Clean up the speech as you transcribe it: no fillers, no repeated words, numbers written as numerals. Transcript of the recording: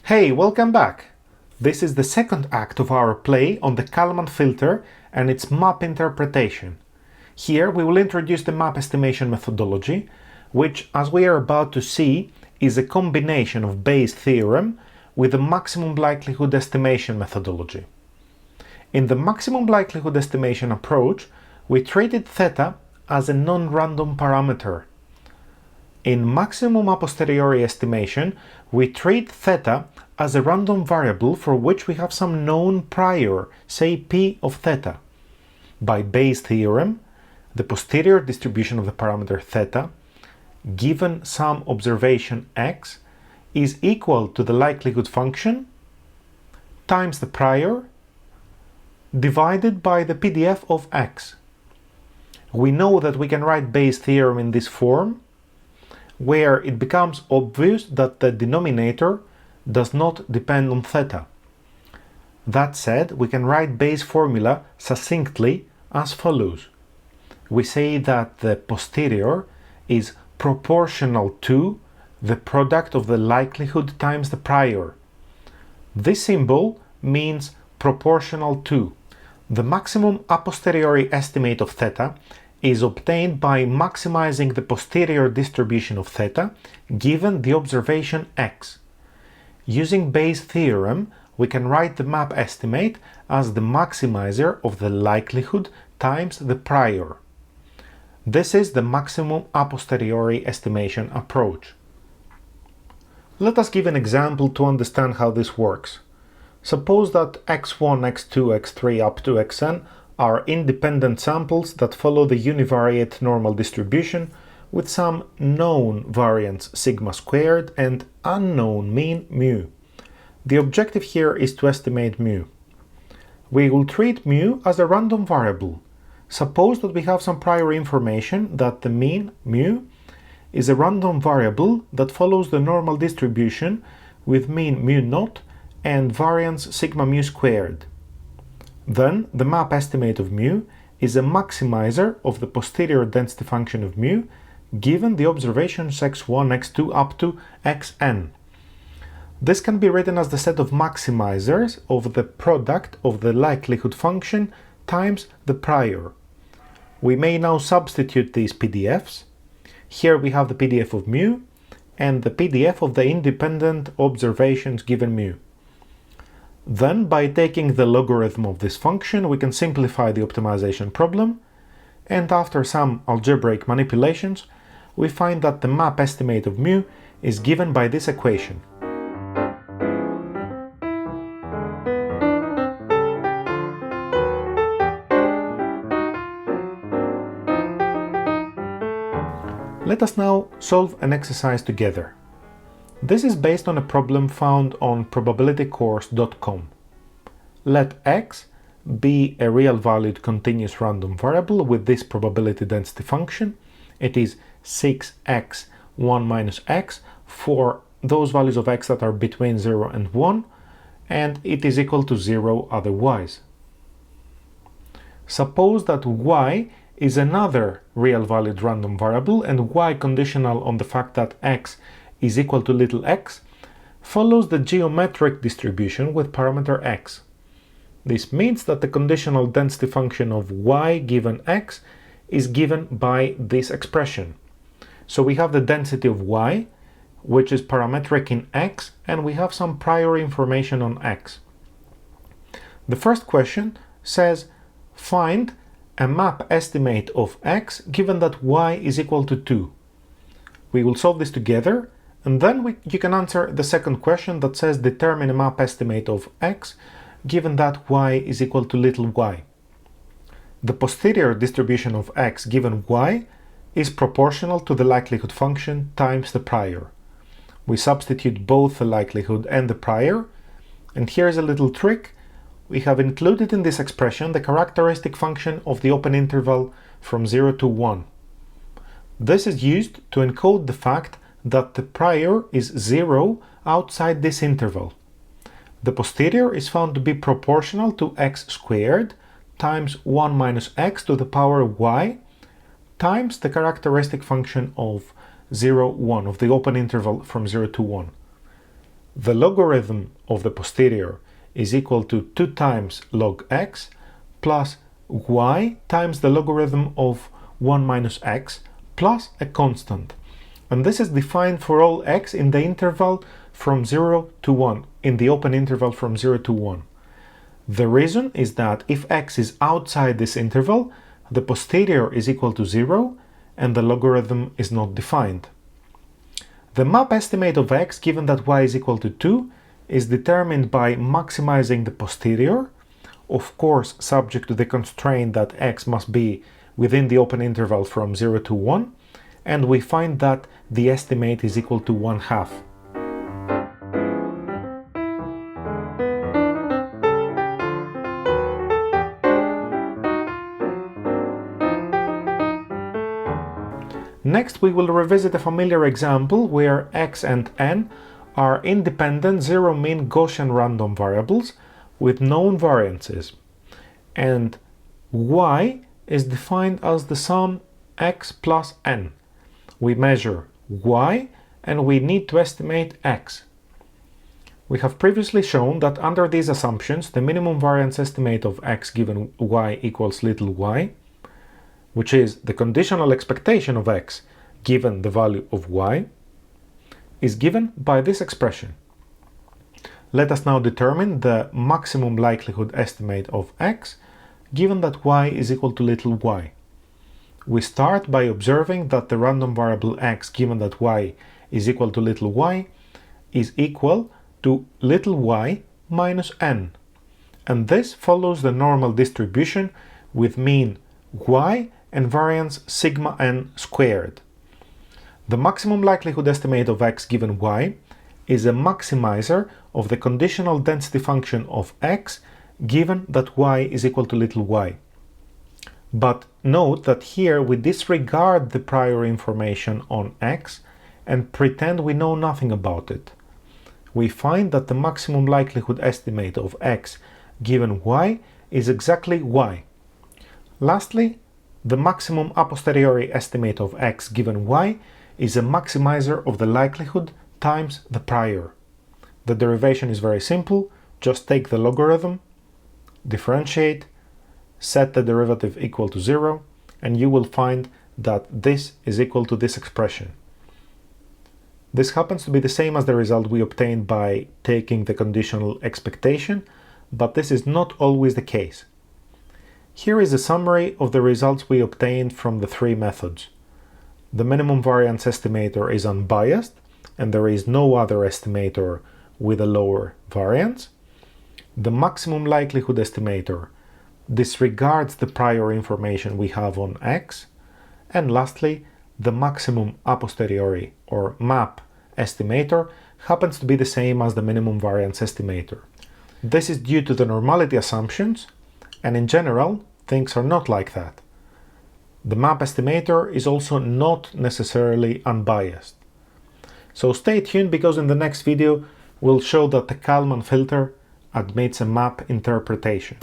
Hey, welcome back! This is the second act of our play on the Kalman filter and its map interpretation. Here we will introduce the map estimation methodology, which, as we are about to see, is a combination of Bayes' theorem with the maximum likelihood estimation methodology. In the maximum likelihood estimation approach, we treated theta as a non-random parameter. In maximum a posteriori estimation, we treat theta as a random variable for which we have some known prior, say p of theta. By Bayes' theorem, the posterior distribution of the parameter theta, given some observation x, is equal to the likelihood function times the prior divided by the PDF of x. We know that we can write Bayes' theorem in this form, where it becomes obvious that the denominator does not depend on theta. That said, we can write Bayes' formula succinctly as follows. We say that the posterior is proportional to the product of the likelihood times the prior. This symbol means proportional to. The maximum a posteriori estimate of theta is obtained by maximizing the posterior distribution of theta given the observation x. Using Bayes' theorem, we can write the map estimate as the maximizer of the likelihood times the prior. This is the maximum a posteriori estimation approach. Let us give an example to understand how this works. Suppose that x1, x2, x3 up to xn are independent samples that follow the univariate normal distribution with some known variance sigma squared and unknown mean mu. The objective here is to estimate mu. We will treat mu as a random variable. Suppose that we have some prior information that the mean mu is a random variable that follows the normal distribution with mean mu naught and variance sigma mu squared. Then the map estimate of mu is a maximizer of the posterior density function of mu given the observations x1, x2 up to xn. This can be written as the set of maximizers of the product of the likelihood function times the prior. We may now substitute these PDFs. Here we have the PDF of mu and the PDF of the independent observations given mu. Then, by taking the logarithm of this function, we can simplify the optimization problem, and after some algebraic manipulations, we find that the map estimate of mu is given by this equation. Let us now solve an exercise together. This is based on a problem found on probabilitycourse.com. Let x be a real-valued continuous random variable with this probability density function. It is 6x 1 minus x for those values of x that are between 0 and 1, and it is equal to 0 otherwise. Suppose that y is another real-valued random variable and y conditional on the fact that x is equal to little x follows the geometric distribution with parameter x. This means that the conditional density function of y given x is given by this expression. So we have the density of y, which is parametric in x, and we have some prior information on x. The first question says, find a map estimate of x given that y is equal to 2. We will solve this together, and then you can answer the second question that says determine a map estimate of x given that y is equal to little y. The posterior distribution of x given y is proportional to the likelihood function times the prior. We substitute both the likelihood and the prior, and here's a little trick. We have included in this expression the characteristic function of the open interval from 0 to 1. This is used to encode the fact that the prior is 0 outside this interval. The posterior is found to be proportional to x squared times 1 minus x to the power y times the characteristic function of 0, 1, of the open interval from 0 to 1. the logarithm of the posterior is equal to 2 times log x plus y times the logarithm of 1 minus x plus a constant. And this is defined for all x in the interval from 0 to 1, in the open interval from 0 to 1. The reason is that if x is outside this interval, the posterior is equal to 0 and the logarithm is not defined. The map estimate of x, given that y is equal to 2, is determined by maximizing the posterior, of course subject to the constraint that x must be within the open interval from 0 to 1, and we find that the estimate is equal to 1/2. Next, we will revisit a familiar example where x and n are independent zero-mean Gaussian random variables with known variances, and y is defined as the sum x plus n. We measure y and we need to estimate x. We have previously shown that under these assumptions, the minimum variance estimate of x given y equals little y, which is the conditional expectation of x given the value of y, is given by this expression. Let us now determine the maximum likelihood estimate of x given that y is equal to little y. We start by observing that the random variable x given that y is equal to little y is equal to little y minus n, and this follows the normal distribution with mean y and variance sigma n squared. The maximum likelihood estimate of x given y is a maximizer of the conditional density function of x given that y is equal to little y. But note that here we disregard the prior information on x and pretend we know nothing about it. We find that the maximum likelihood estimate of x given y is exactly y. Lastly, the maximum a posteriori estimate of x given y is a maximizer of the likelihood times the prior. The derivation is very simple. Just take the logarithm, differentiate, set the derivative equal to 0, and you will find that this is equal to this expression. This happens to be the same as the result we obtained by taking the conditional expectation, but this is not always the case. Here is a summary of the results we obtained from the three methods. The minimum variance estimator is unbiased, and there is no other estimator with a lower variance. The maximum likelihood estimator disregards the prior information we have on x. And lastly, the maximum a posteriori or MAP estimator happens to be the same as the minimum variance estimator. This is due to the normality assumptions, and in general, things are not like that. The MAP estimator is also not necessarily unbiased. So stay tuned, because in the next video we'll show that the Kalman filter admits a MAP interpretation.